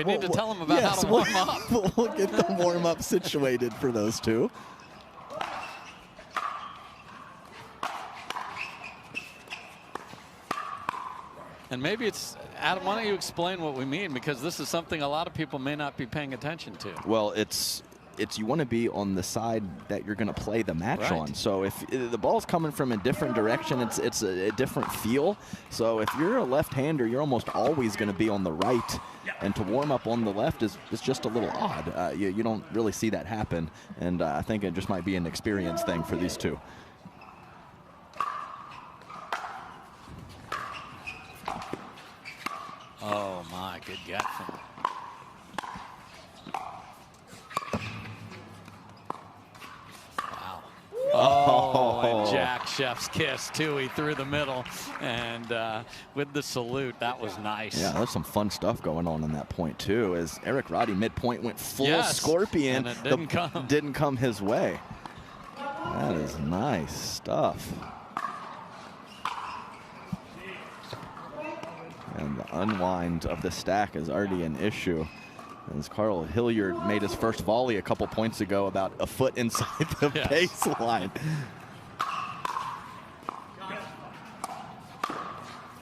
we need to tell them about how to warm up. We'll get the warm-up situated for those two. And maybe it's, Adam, why don't you explain what we mean? Because this is something a lot of people may not be paying attention to. Well, it's you want to be on the side that you're going to play the match on. So if the ball's coming from a different direction, it's a different feel. So if you're a left-hander, you're almost always going to be on the right. And to warm up on the left is just a little odd. You don't really see that happen. And I think it just might be an experience thing for these two. Oh, my, good get from him. Wow. Oh, and Jack Chef's kiss, too. He threw the middle, and with the salute, that was nice. Yeah, there's some fun stuff going on that point, too, as Eric Roddy midpoint went full scorpion. And it didn't come his way. That is nice stuff. And the unwind of the stack is already an issue. As Carl Hilliard made his first volley a couple points ago about a foot inside the baseline.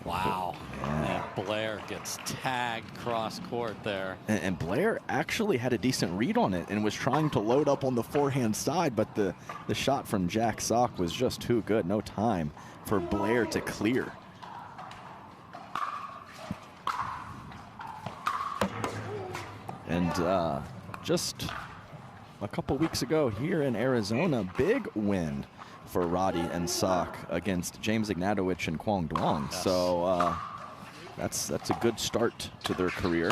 Wow. Yeah. And Blair gets tagged cross court there. And Blair actually had a decent read on it and was trying to load up on the forehand side, but the shot from Jack Sock was just too good. No time for Blair to clear. And just a couple weeks ago here in Arizona, big win for Roddy and Sock against James Ignatowicz and Quang Duong. Yes. So that's a good start to their career,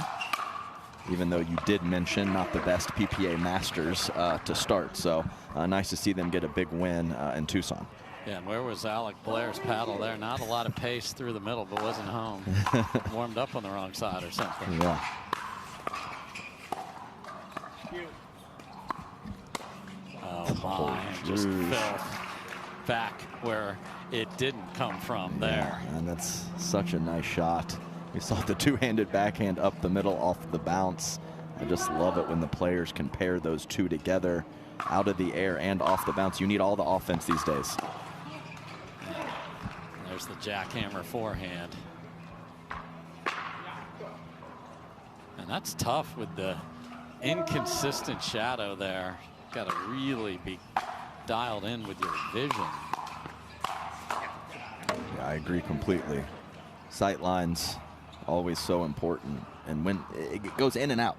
even though you did mention not the best PPA Masters to start. So nice to see them get a big win in Tucson. Yeah, and where was Alec Blair's paddle there? Not a lot of pace through the middle, but wasn't home. Warmed up on the wrong side or something. Yeah. Oh my, just fell back where it didn't come from there. Yeah, and that's such a nice shot. We saw the two-handed backhand up the middle off the bounce. I just love it when the players can pair those two together out of the air and off the bounce. You need all the offense these days. There's the jackhammer forehand. And that's tough with the inconsistent shadow there. Got to really be dialed in with your vision. Yeah, I agree completely. Sight lines always so important, and when it goes in and out,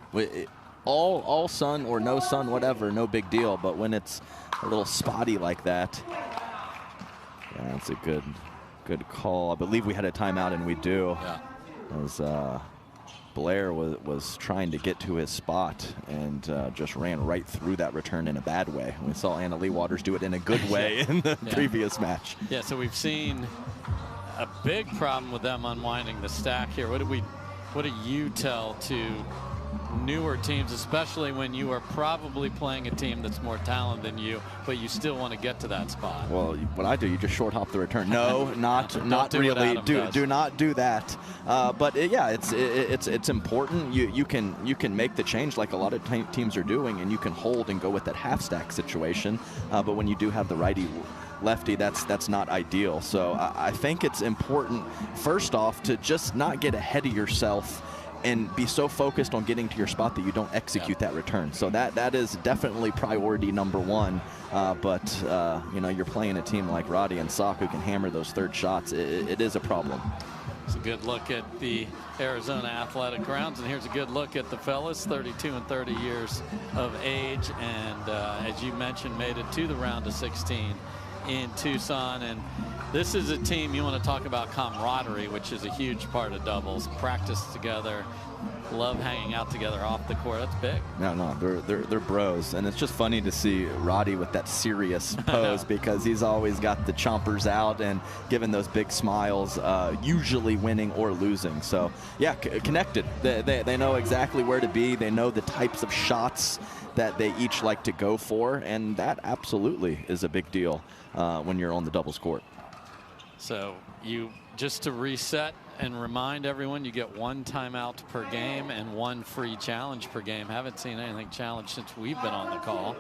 all sun or no sun, whatever, no big deal. But when it's a little spotty like that, yeah, that's a good call. I believe we had a timeout, and we do. Yeah. As Blair was trying to get to his spot and just ran right through that return in a bad way. We saw Anna Lee Waters do it in a good way in the previous match. Yeah, so we've seen a big problem with them unwinding the stack here. What do you tell to newer teams, especially when you are probably playing a team that's more talented than you, but you still want to get to that spot? Well, what I do, you just short hop the return. No, not really. Do not do that. But yeah, it's important. You can make the change like a lot of teams are doing, and you can hold and go with that half stack situation. But when you do have the righty lefty, that's not ideal. So I think it's important, first off, to just not get ahead of yourself and be so focused on getting to your spot that you don't execute that return. So that is definitely priority number one. But you know, you're playing a team like Roddy and Sock who can hammer those third shots. It is a problem. It's a good look at the Arizona Athletic Grounds, and here's a good look at the fellas, 32 and 30 years of age, and as you mentioned, made it to the round of 16 in Tucson. And this is a team, you want to talk about camaraderie, which is a huge part of doubles. Practice together, love hanging out together off the court. That's big. No, they're bros, and it's just funny to see Roddy with that serious pose because he's always got the chompers out and giving those big smiles, usually winning or losing. So yeah, connected. They know exactly where to be. They know the types of shots that they each like to go for, and that absolutely is a big deal when you're on the doubles court. So you, just to reset, and remind everyone you get 1 timeout per game and 1 free challenge per game. Haven't seen anything challenged since we've been on the call.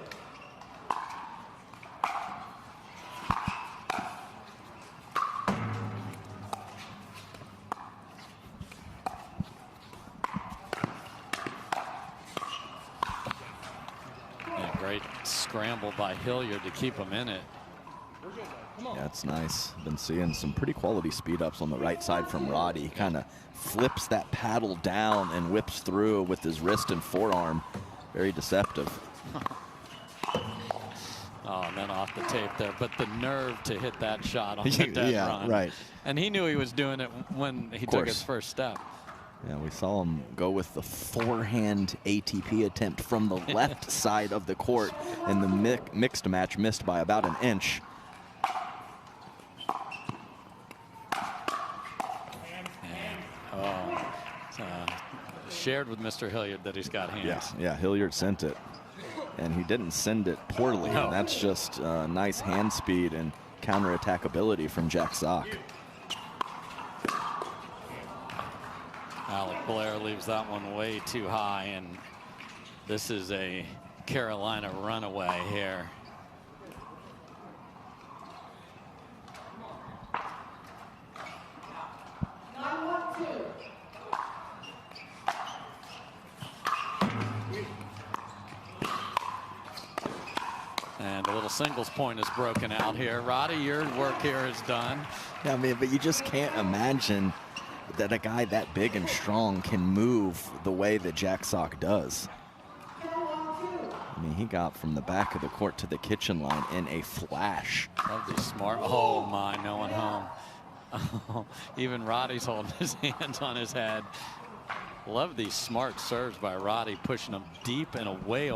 Yeah, great scramble by Hilliard to keep him in it. Yeah, it's nice. Been seeing some pretty quality speed ups on the right side from Roddy. Kind of flips that paddle down and whips through with his wrist and forearm. Very deceptive. Oh, and then off the tape there. But the nerve to hit that shot on the dead run. Right. And he knew he was doing it when he took his first step. Yeah, we saw him go with the forehand ATP attempt from the left side of the court, and the mixed match missed by about an inch. Shared with Mr. Hilliard that he's got hands. Yeah, Hilliard sent it, and he didn't send it poorly. No. That's just nice hand speed and counterattack ability from Jack Sock. Alec Blair leaves that one way too high, and this is a Carolina runaway here. And a little singles point is broken out here. Roddy, your work here is done. Yeah, I mean, but you just can't imagine that a guy that big and strong can move the way that Jack Sock does. I mean, he got from the back of the court to the kitchen line in a flash. Love these smart. Oh my, no one home. Oh, even Roddy's holding his hands on his head. Love these smart serves by Roddy, pushing him deep and away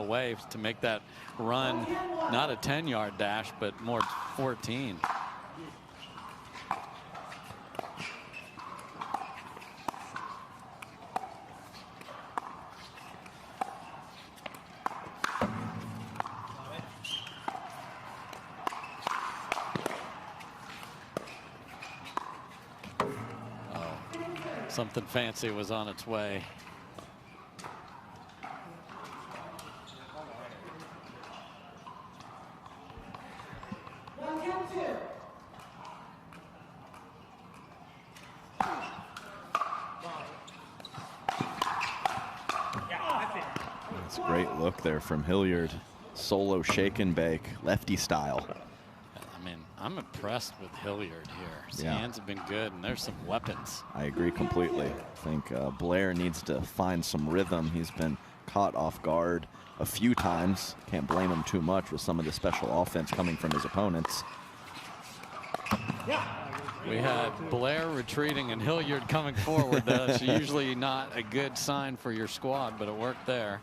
to make that run not a 10-yard dash, but more 14. Something fancy was on its way. That's a great look there from Hilliard. Solo shake and bake, lefty style. I mean, I'm impressed with Hilliard here. His Yeah. hands have been good, and there's some weapons. I agree completely. I think Blair needs to find some rhythm. He's been caught off guard a few times. Can't blame him too much with some of the special offense coming from his opponents. We had Blair retreating and Hilliard coming forward. That's usually not a good sign for your squad, but it worked there.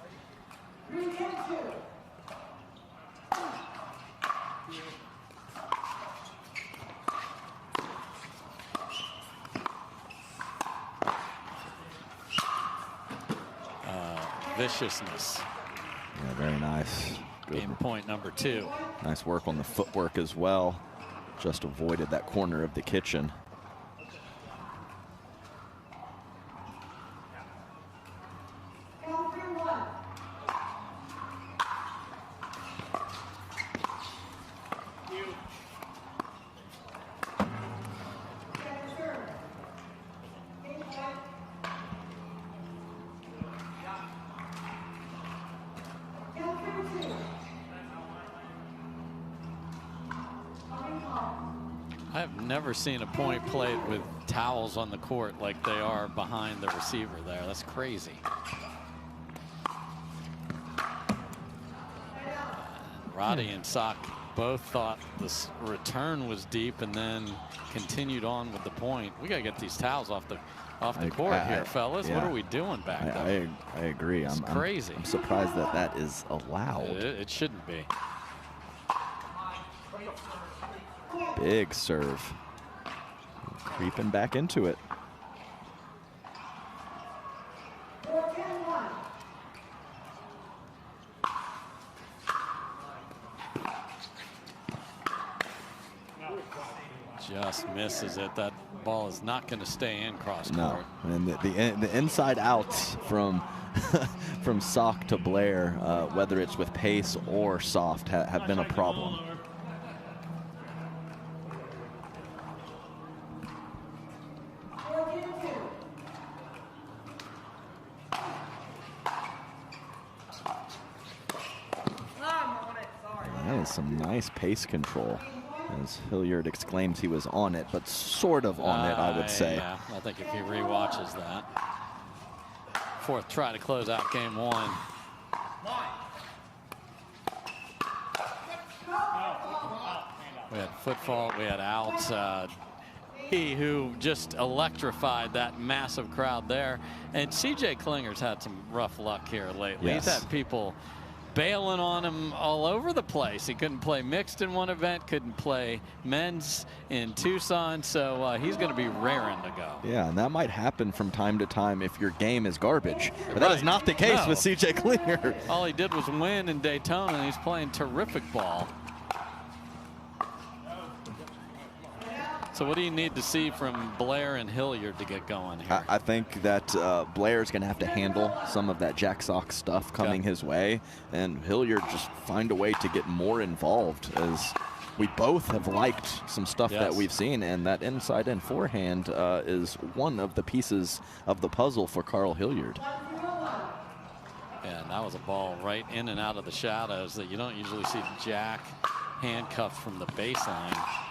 Viciousness. Yeah, very nice. Good. Game point number 2. Nice work on the footwork as well. Just avoided that corner of the kitchen. I've never seen a point played with towels on the court like they are behind the receiver there. That's crazy. Roddy and Sock both thought this return was deep and then continued on with the point. We got to get these towels off the court here, fellas. Yeah. What are we doing back there? I agree. It's crazy. I'm surprised that that is allowed. It shouldn't be. Big serve. Creeping back into it. just misses it. That ball is not going to stay in cross court. No, and the inside outs from from Sock to Blair, whether it's with pace or soft, have been a problem. That is some nice pace control. As Hilliard exclaims he was on it, but sort of on it, I would say. Yeah, I think if he re-watches that. Fourth try to close out game one. We had foot fault, we had outs. He who just electrified that massive crowd there. And CJ Klinger's had some rough luck here lately. Yes. He's had people bailing on him all over the place. He couldn't play mixed in one event, couldn't play men's in Tucson, so he's going to be raring to go. Yeah, and that might happen from time to time if your game is garbage. But that is not the case with CJ Klinger. All he did was win in Daytona, and he's playing terrific ball. So what do you need to see from Blair and Hilliard to get going here? I think that Blair's going to have to handle some of that Jack Sock stuff coming his way, and Hilliard just find a way to get more involved, as we both have liked some stuff that we've seen, and that inside and forehand is one of the pieces of the puzzle for Carl Hilliard. And that was a ball right in and out of the shadows that you don't usually see Jack handcuffed from the baseline.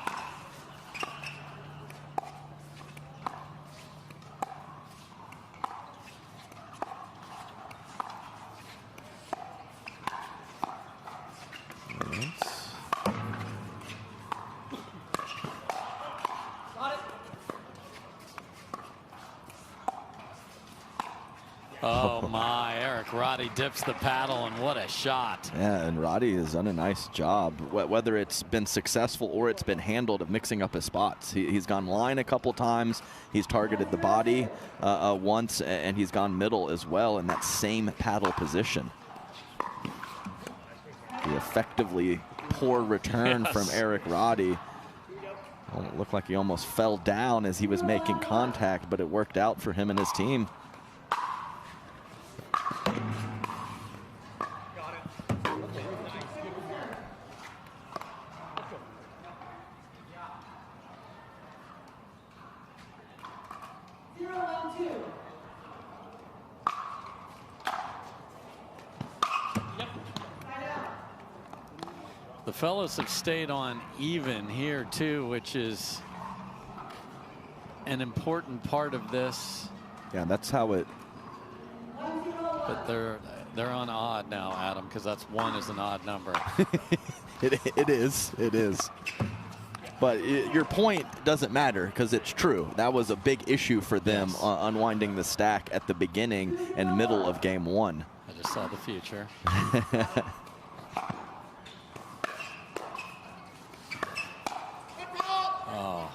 Oh my, Roddy dips the paddle, and what a shot. Yeah, and Roddy has done a nice job, whether it's been successful or it's been handled, of mixing up his spots. He's gone line a couple times, he's targeted the body once, and he's gone middle as well in that same paddle position. The effectively poor return from Roddy. Well, it looked like he almost fell down as he was making contact, but it worked out for him and his team. The fellows have stayed on even here too, which is an important part of this. Yeah, that's how it. But they're on odd now, Adam, because that's one is an odd number. It is. But your point doesn't matter, because it's true. That was a big issue for them, unwinding the stack at the beginning and middle of game one. I just saw the future. Oh,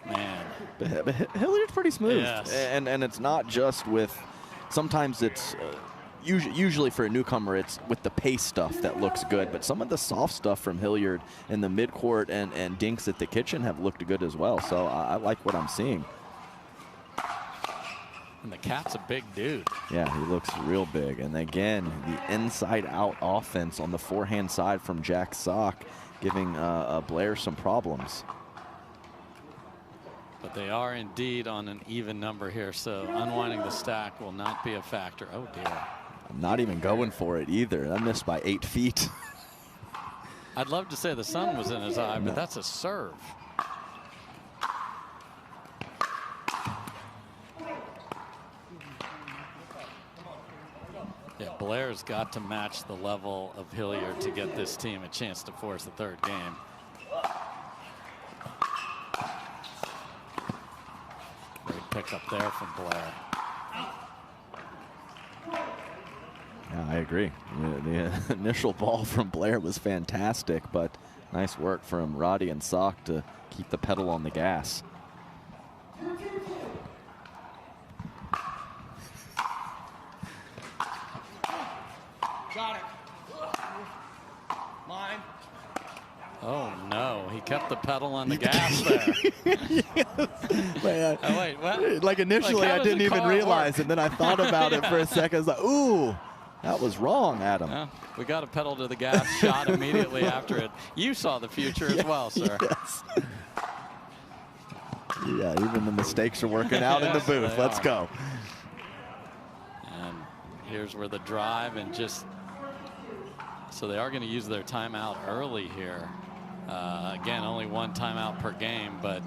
man. But Hilliard's pretty smooth. Yes. And it's not just with, sometimes it's, usually for a newcomer, it's with the pace stuff that looks good. But some of the soft stuff from Hilliard in the midcourt and dinks at the kitchen have looked good as well. So I like what I'm seeing. And the cat's a big dude. Yeah, he looks real big. And again, the inside-out offense on the forehand side from Jack Sock, giving Blair some problems. But they are indeed on an even number here, so unwinding the stack will not be a factor. Oh, dear. I'm not even going for it either. I missed by 8 feet. I'd love to say the sun was in his eye, but that's a serve. Yeah, Blair's got to match the level of Hilliard to get this team a chance to force the third game. Great pickup there from Blair. Yeah, I agree. The initial ball from Blair was fantastic, but nice work from Roddy and Sock to keep the pedal on the gas. Got it. Line. Oh no, he kept the pedal on the gas there. Man, oh, wait, what? Like initially I didn't even realize, and then I thought about it for a second. I was like, ooh, that was wrong, Adam. Yeah, we got a pedal to the gas shot immediately after it. You saw the future as well, sir. Yes. Yeah, even the mistakes are working out in the booth. Let's go. And here's where the drive and just, so they are going to use their timeout early here. Again, only one timeout per game, but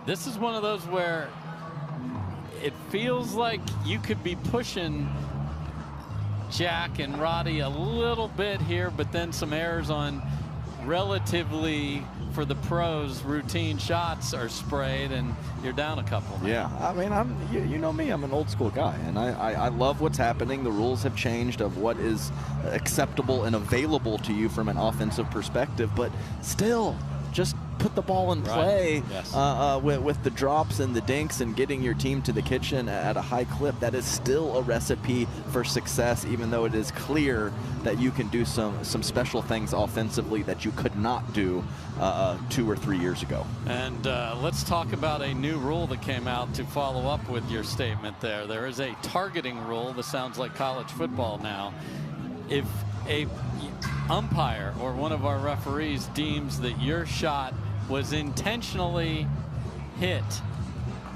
this is one of those where it feels like you could be pushing Jack and Roddy a little bit here, but then some errors on relatively, for the pros, routine shots are sprayed and you're down a couple. Yeah, I mean, you know me, I'm an old school guy, and I love what's happening. The rules have changed of what is acceptable and available to you from an offensive perspective, but still, just put the ball in play. Yes. With the drops and the dinks and getting your team to the kitchen at a high clip. That is still a recipe for success, even though it is clear that you can do some special things offensively that you could not do 2 or 3 years ago. And let's talk about a new rule that came out to follow up with your statement there. There is a targeting rule. This sounds like college football now. If a umpire or one of our referees deems that your shot was intentionally hit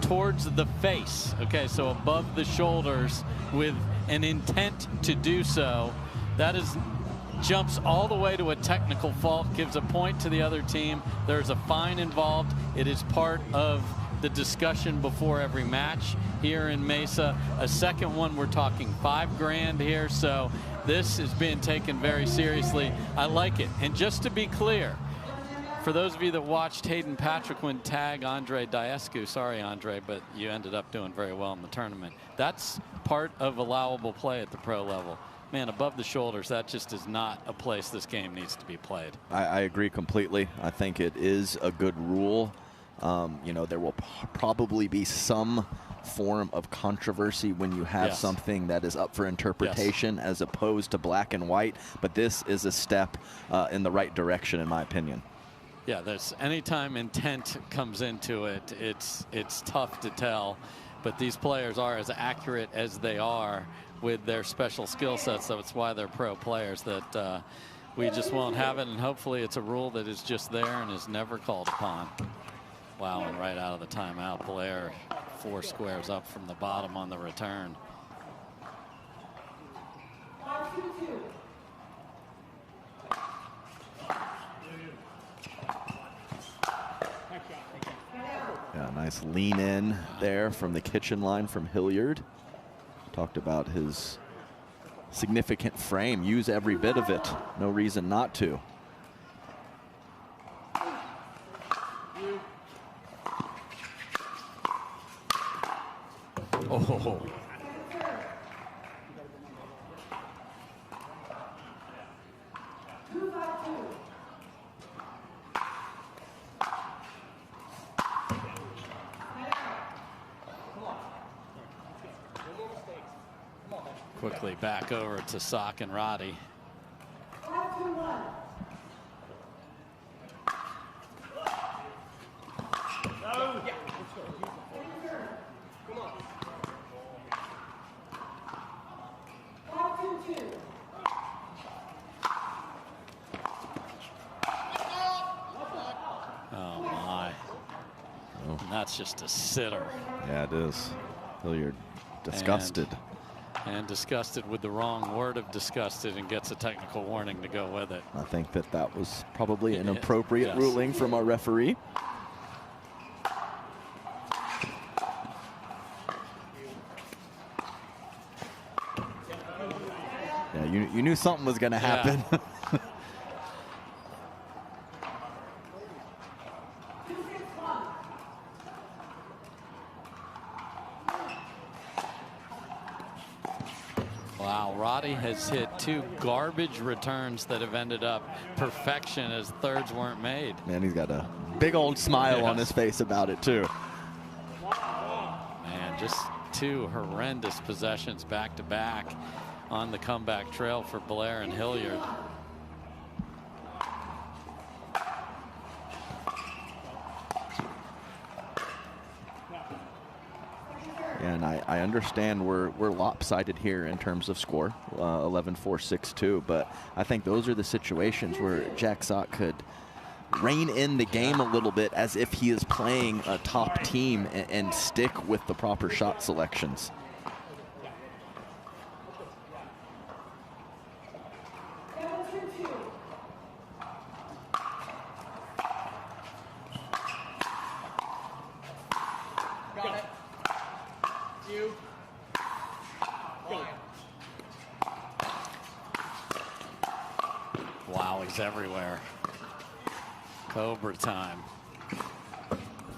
towards the face, okay, so above the shoulders with an intent to do so, that is jumps all the way to a technical fault, gives a point to the other team. There's a fine involved. It is part of the discussion before every match here in Mesa. A second one, we're talking $5 grand here, so this is being taken very seriously. I like it. And just to be clear, for those of you that watched Hayden Patrickman tag Andre Diescu, sorry Andre, but you ended up doing very well in the tournament. That's part of allowable play at the pro level. Man, above the shoulders, that just is not a place this game needs to be played. I agree completely. I think it is a good rule. You know, there will probably be some form of controversy when you have something that is up for interpretation as opposed to black and white, but this is a step in the right direction, in my opinion. Yeah, there's anytime intent comes into it, it's tough to tell, but these players are as accurate as they are with their special skill sets, so it's why they're pro players, that we just won't have it, and hopefully it's a rule that is just there and is never called upon. Wow, and right out of the timeout, Blair 4 squares up from the bottom on the return. Yeah, nice lean in there from the kitchen line from Hilliard. Talked about his significant frame. Use every bit of it. No reason not to. Oh. Quickly back over to Sock and Roddy. Oh my. Oh. And that's just a sitter. Yeah, it is. Hilliard disgusted. And disgusted with the wrong word of disgusted, and gets a technical warning to go with it. I think that was probably an appropriate ruling from our referee. Yeah, you knew something was going to happen. Yeah. Wow, Roddy has hit 2 garbage returns that have ended up perfection as thirds weren't made. Man, he's got a big old smile on his face about it too. Man, just 2 horrendous possessions back to back on the comeback trail for Blair and Hilliard. I understand we're lopsided here in terms of score, 11-4, 6-2, but I think those are the situations where Jack Sock could rein in the game a little bit as if he is playing a top team and stick with the proper shot selections. Wow, he's everywhere. Cobra time.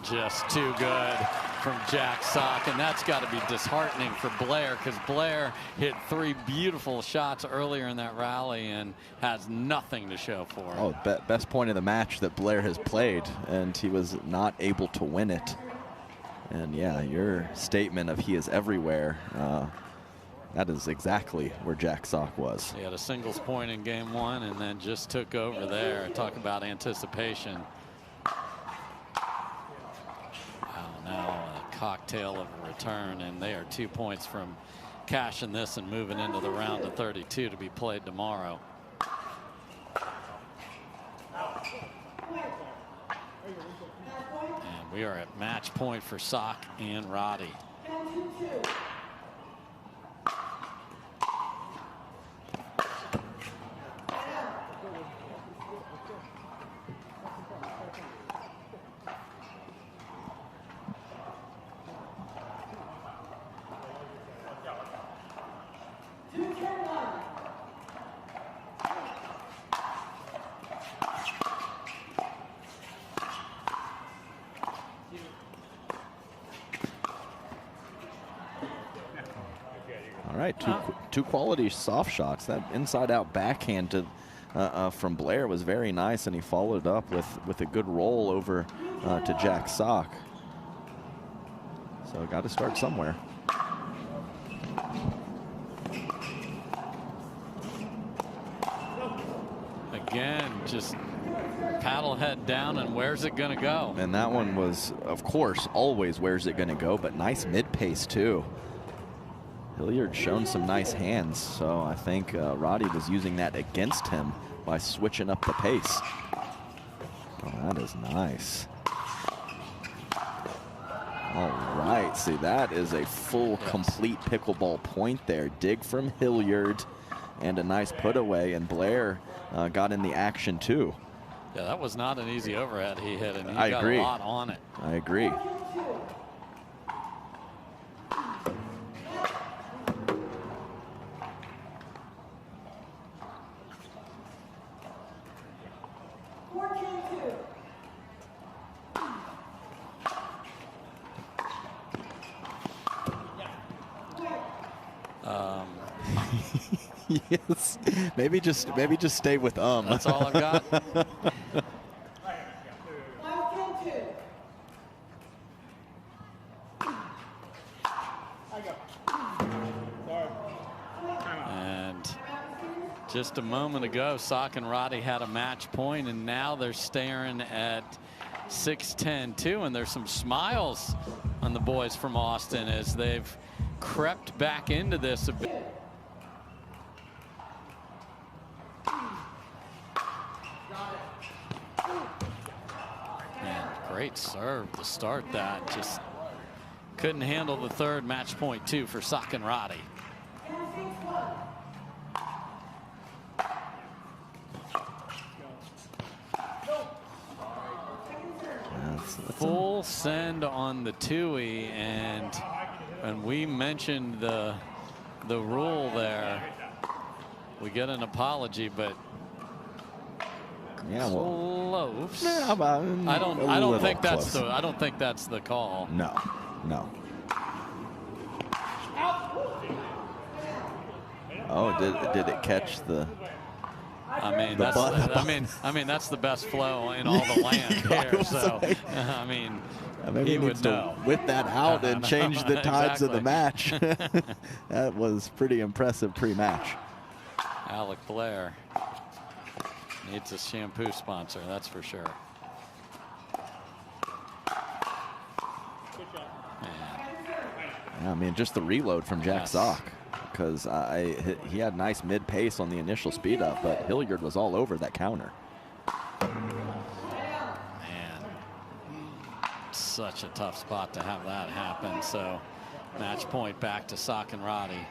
Just too good from Jack Sock, and that's got to be disheartening for Blair, because Blair hit 3 beautiful shots earlier in that rally and has nothing to show for it. Oh, best point of the match that Blair has played, and he was not able to win it. And yeah, your statement of he is everywhere, that is exactly where Jack Sock was. He had a singles point in game 1 and then just took over there. Talk about anticipation. Wow, now a cocktail of a return, and they are 2 points from cashing this and moving into the round of 32 to be played tomorrow. And we are at match point for Sock and Roddy. All right, two quality soft shots. That inside-out backhand to, from Blair was very nice, and he followed up with a good roll over to Jack Sock. So got to start somewhere. Again, just paddle head down, and where's it going to go? And that one was, of course, always where's it going to go, but nice mid-pace too. Hilliard shown some nice hands, so I think Roddy was using that against him by switching up the pace. Oh, that is nice. All right, see, that is a full, complete pickleball point there. Dig from Hilliard and a nice put away, and Blair got in the action too. Yeah, that was not an easy overhead he hit, and he I got agree. a lot on it. I agree. Yes, maybe just stay with That's all I've got. And just a moment ago, Sock and Roddy had a match point, and now they're staring at 6-10-2, and there's some smiles on the boys from Austin as they've crept back into this a bit. Great serve to start that. Just couldn't handle the third. Match point 2 for Sock and Roddy. Full send on the Tui, and we mentioned the rule there. We get an apology, but yeah, well, close. Yeah, I don't think that's the call. No, no. Oh, did it catch the? I mean, that's the best flow in all the land here. So, I mean, maybe he would know. Whip that out and change the tides of the match. That was pretty impressive pre-match. Alec Blair needs a shampoo sponsor, that's for sure. Yeah, I mean, just the reload from Jack Yes. Sock, because he had nice mid pace on the initial speed up, but Hilliard was all over that counter. Man, such a tough spot to have that happen. So match point back to Sock and Roddy.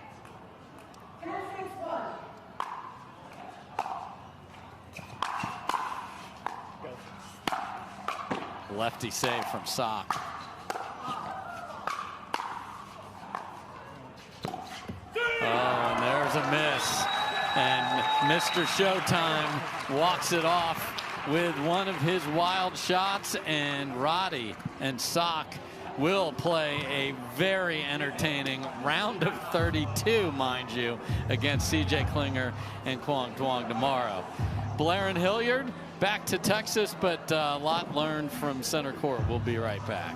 Lefty save from Sock. Oh, and there's a miss. And Mr. Showtime walks it off with one of his wild shots, and Roddy and Sock will play a very entertaining round of 32, mind you, against CJ Klinger and Kwang Duong tomorrow. Blair and Hilliard back to Texas, but a lot learned from center court. We'll be right back.